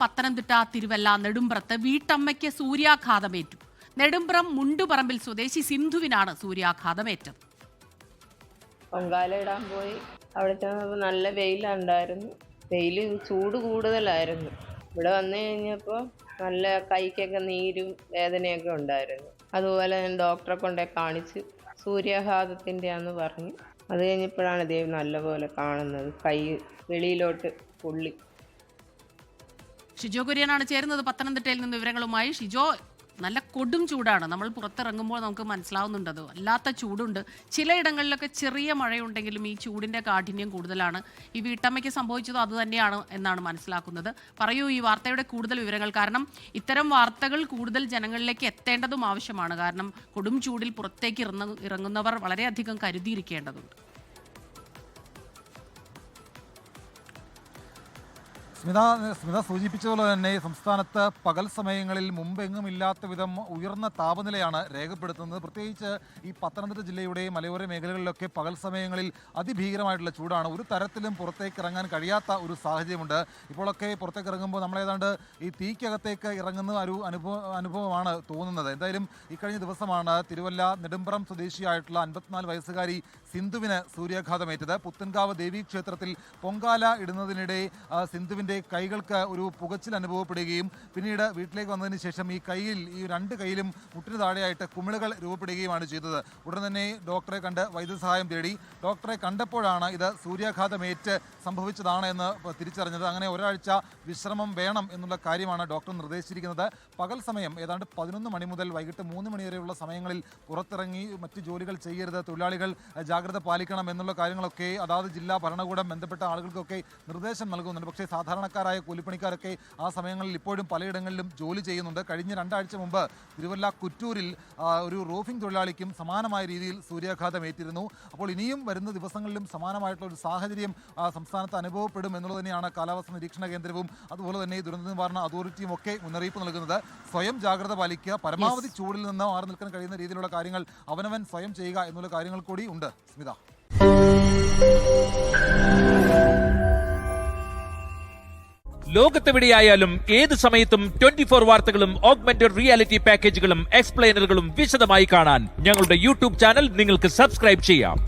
പത്തനംതിട്ട തിരുവല്ല നെടുമ്പ്രത്ത് വീട്ടമ്മയ്ക്ക് സൂര്യാഘാതമേറ്റു. നെടുമ്പ്രം മുണ്ടുപറമ്പിൽ സ്വദേശി സിന്ധുവിനാണ് സൂര്യാഘാതമേറ്റത്. പൊങ്കാല ഇടാൻ പോയി. അവിടെ ചെന്നപ്പോൾ നല്ല വെയിലുണ്ടായിരുന്നു. വെയിൽ ചൂട് കൂടുതലായിരുന്നു. ഇവിടെ വന്നു കഴിഞ്ഞപ്പോൾ നല്ല കൈക്കൊക്കെ നീരും വേദനയൊക്കെ ഉണ്ടായിരുന്നു. അതുപോലെ ഞാൻ ഡോക്ടറെ കൊണ്ടേ കാണിച്ച് സൂര്യാഘാതത്തിൻ്റെ ആണെന്ന് പറഞ്ഞു. അത് കഴിഞ്ഞപ്പോഴാണ് ദൈവം നല്ലപോലെ കാണുന്നത്. കൈ വെളിയിലോട്ട് പൊള്ളി. ഷിജോ കുര്യനാണ് ചേരുന്നത് പത്തനംതിട്ടയിൽ നിന്ന് വിവരങ്ങളുമായി. ഷിജോ, നല്ല കൊടും ചൂടാണ്. നമ്മൾ പുറത്തിറങ്ങുമ്പോൾ നമുക്ക് മനസ്സിലാവുന്നുണ്ടത് അല്ലാത്ത ചൂടുണ്ട്. ചിലയിടങ്ങളിലൊക്കെ ചെറിയ മഴയുണ്ടെങ്കിലും ഈ ചൂടിൻ്റെ കാഠിന്യം കൂടുതലാണ്. ഈ വീട്ടമ്മയ്ക്ക് സംഭവിച്ചത് അതുതന്നെയാണ് എന്നാണ് മനസ്സിലാക്കുന്നത്. പറയൂ ഈ വാർത്തയുടെ കൂടുതൽ വിവരങ്ങൾ. കാരണം ഇത്തരം വാർത്തകൾ കൂടുതൽ ജനങ്ങളിലേക്ക് എത്തേണ്ടതും ആവശ്യമാണ്. കാരണം കൊടും ചൂടിൽ പുറത്തേക്ക് ഇറങ്ങുന്നവർ വളരെയധികം കരുതിയിരിക്കേണ്ടതുണ്ട്. സ്മിത സൂചിപ്പിച്ചതുപോലെ തന്നെ സംസ്ഥാനത്ത് പകൽ സമയങ്ങളിൽ മുമ്പെങ്ങുമില്ലാത്ത വിധം ഉയർന്ന താപനിലയാണ് രേഖപ്പെടുത്തുന്നത്. പ്രത്യേകിച്ച് ഈ പത്തനംതിട്ട ജില്ലയുടെ മലയോര മേഖലകളിലൊക്കെ പകൽ സമയങ്ങളിൽ അതിഭീകരമായിട്ടുള്ള ചൂടാണ്. ഒരു തരത്തിലും പുറത്തേക്ക് ഇറങ്ങാൻ കഴിയാത്ത ഒരു സാഹചര്യമുണ്ട്. ഇപ്പോഴൊക്കെ പുറത്തേക്ക് ഇറങ്ങുമ്പോൾ നമ്മളേതാണ്ട് ഈ തീക്കകത്തേക്ക് ഇറങ്ങുന്ന ഒരു അനുഭവമാണ് തോന്നുന്നത്. എന്തായാലും ഇക്കഴിഞ്ഞ ദിവസമാണ് തിരുവല്ല നെടുമ്പ്രം സ്വദേശിയായിട്ടുള്ള 54 വയസ്സുകാരി സിന്ധുവിന് സൂര്യാഘാതമേറ്റത്. പുത്തൻകാവ് ദേവീക്ഷേത്രത്തിൽ പൊങ്കാല ഇടുന്നതിനിടെ സിന്ധുവിൻ്റെ കൈകൾക്ക് ഒരു പുകച്ചിൽ അനുഭവപ്പെടുകയും പിന്നീട് വീട്ടിലേക്ക് വന്നതിന് ശേഷം ഈ കൈയിൽ ഈ 2 കൈയിലും മുട്ടിന് താഴെയായിട്ട് കുമിളുകൾ രൂപപ്പെടുകയാണ് ചെയ്തത്. ഉടൻ തന്നെ ഡോക്ടറെ കണ്ട് വൈദ്യസഹായം തേടി. ഡോക്ടറെ കണ്ടപ്പോഴാണ് ഇത് സൂര്യാഘാതമേറ്റ് സംഭവിച്ചതാണ് എന്ന് തിരിച്ചറിഞ്ഞത്. അങ്ങനെ ഒരാഴ്ച വിശ്രമം വേണം എന്നുള്ള കാര്യമാണ് ഡോക്ടർ നിർദ്ദേശിച്ചിരിക്കുന്നത്. പകൽ സമയം ഏതാണ്ട് 11 മണി മുതൽ വൈകിട്ട് 3 മണി വരെയുള്ള സമയങ്ങളിൽ പുറത്തിറങ്ങി മറ്റ് ജോലികൾ ചെയ്യരുത്, തൊഴിലാളികൾ ജാഗ്രത പാലിക്കണം എന്നുള്ള കാര്യങ്ങളൊക്കെ അതാത് ജില്ലാ ഭരണകൂടം ബന്ധപ്പെട്ട ആളുകൾക്കൊക്കെ നിർദ്ദേശം നൽകുന്നുണ്ട്. പക്ഷേ സാധാരണക്കാരായ കൂലിപ്പണിക്കാരൊക്കെ ആ സമയങ്ങളിൽ ഇപ്പോഴും പലയിടങ്ങളിലും ജോലി ചെയ്യുന്നുണ്ട്. കഴിഞ്ഞ 2 ആഴ്ച മുമ്പ് തിരുവല്ല കുറ്റൂരിൽ ഒരു റൂഫിംഗ് തൊഴിലാളിക്കും സമാനമായ രീതിയിൽ സൂര്യാഘാതമേറ്റിരുന്നു. അപ്പോൾ ഇനിയും വരുന്ന ദിവസങ്ങളിലും സമാനമായിട്ടുള്ള ഒരു സാഹചര്യം സംസ്ഥാനത്ത് അനുഭവപ്പെടും എന്നുള്ളത് തന്നെയാണ് കാലാവസ്ഥാ നിരീക്ഷണ കേന്ദ്രവും അതുപോലെ തന്നെ ദുരന്ത നിവാരണ അതോറിറ്റിയും ഒക്കെ മുന്നറിയിപ്പ് നൽകുന്നത്. സ്വയം ജാഗ്രത പാലിക്കുക, പരമാവധി ചൂടിൽ നിന്ന് മാറി നിൽക്കാൻ കഴിയുന്ന രീതിയിലുള്ള കാര്യങ്ങൾ അവനവൻ സ്വയം ചെയ്യുക എന്നുള്ള കാര്യങ്ങൾ കൂടി ഉണ്ട്. സ്മിത, ലോകത്തെവിടെയായാലും ഏത് സമയത്തും 24 വാർത്തകളും ഓഗ്മെന്റഡ് റിയാലിറ്റി പാക്കേജുകളും എക്സ്പ്ലെയിനറുകളും വിശദമായി കാണാൻ ഞങ്ങളുടെ യൂട്യൂബ് ചാനൽ നിങ്ങൾക്ക് സബ്സ്ക്രൈബ് ചെയ്യാം.